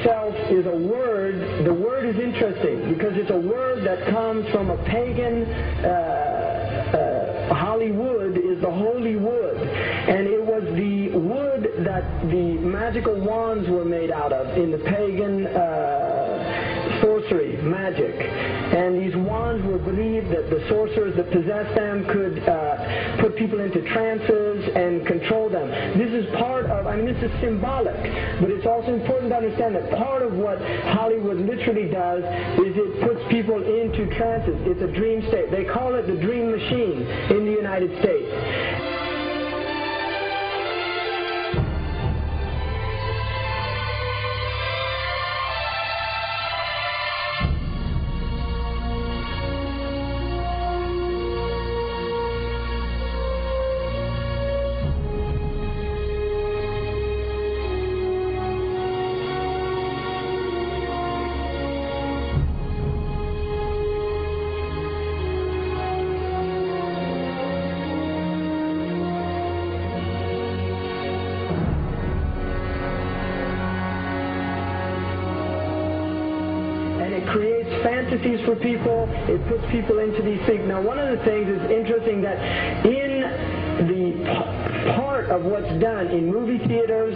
itself is a word. The word is interesting because it's a word that comes from a pagan. Hollywood is the holy wood, and it was the wood that the magical wands were made out of in the pagan sorcery, magic. And these wands were believed that the sorcerers that possessed them could put people into trances and control them. This is part of, this is symbolic, but it's also important to understand that part of what Hollywood literally does is it puts people into trances. It's a dream state. They call it the dream machine in the United States. Creates fantasies for people. It puts people into these things. Now, one of the things is interesting that in the part of what's done in movie theaters,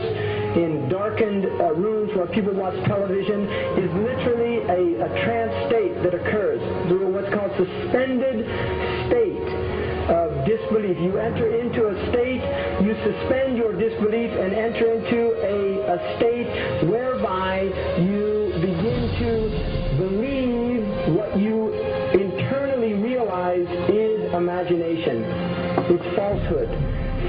in darkened rooms where people watch television, is literally a trance state that occurs through what's called suspended state of disbelief. You enter into a state, you suspend your disbelief and enter into a state whereby you begin to believe what you internally realize is imagination. It's falsehood.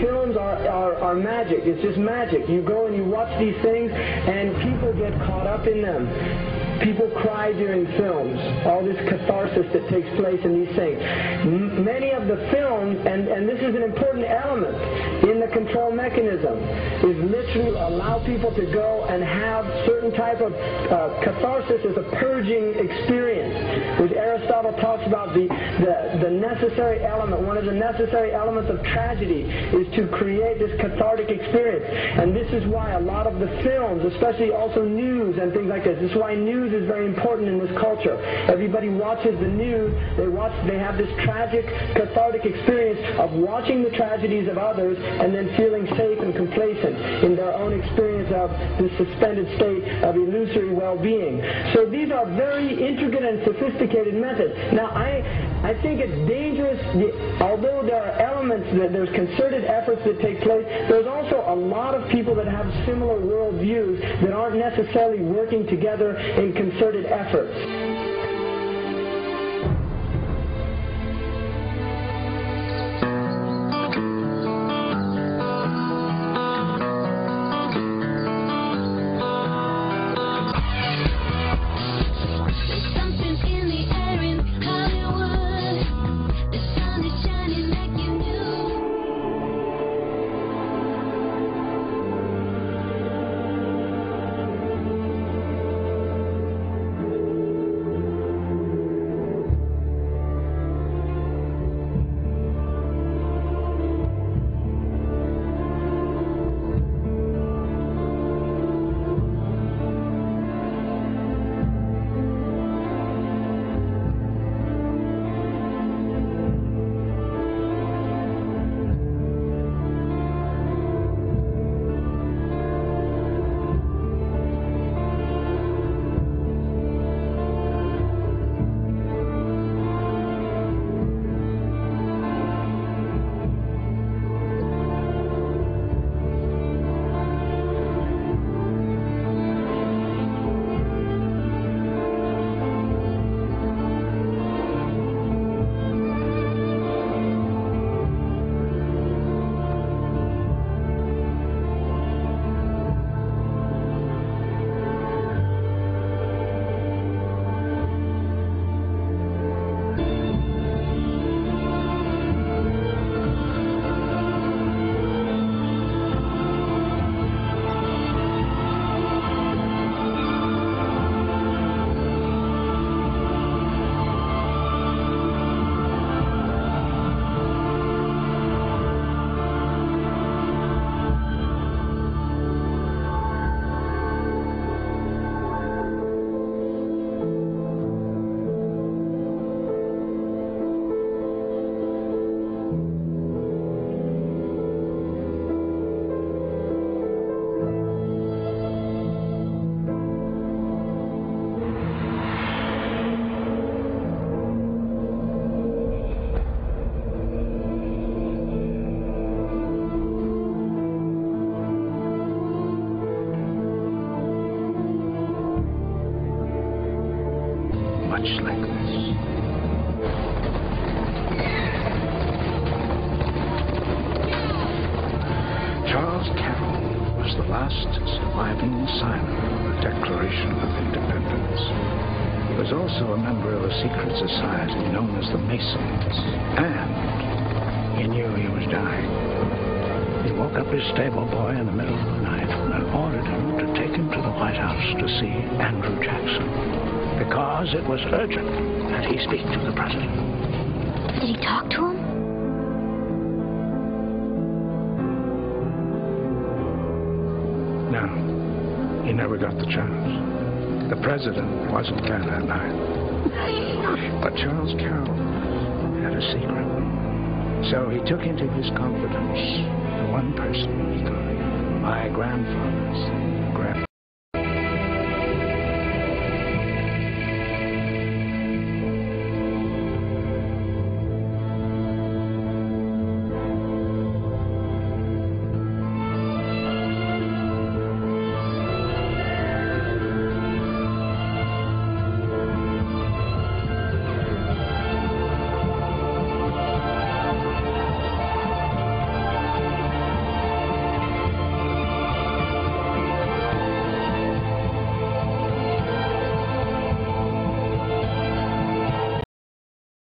Films are magic. It's just magic. You go and you watch these things and people get caught up in them. People cry during films, all this catharsis that takes place in these things. Many of the films, and this is an important element in the control mechanism, is literally allow people to go and have certain type of catharsis as a purging experience, which Aristotle talks about the necessary element. One of the necessary elements of tragedy is to create this cathartic experience. And this is why a lot of the films, especially also news and things like this is why news is very important in this culture. Everybody watches the news. They have this tragic, cathartic experience of watching the tragedies of others and then feeling safe and complacent in their own experience of this suspended state of illusory well-being. So these are very intricate and sophisticated methods. Now, I think it's dangerous, although there are elements, there's concerted efforts that take place, there's also a lot of people that have similar worldviews that aren't necessarily working together in concerted efforts. much like this. Charles Carroll was the last surviving signer of the Declaration of Independence. He was also a member of a secret society known as the Masons, and he knew he was dying. He woke up his stable boy in the middle of the night and ordered him to take him to the White House to see Andrew Jackson, because it was urgent that he speak to the president. Did he talk to him? No, he never got the chance. The president wasn't there that night. But Charles Carroll had a secret. So he took into his confidence the one person he could, my grandfather's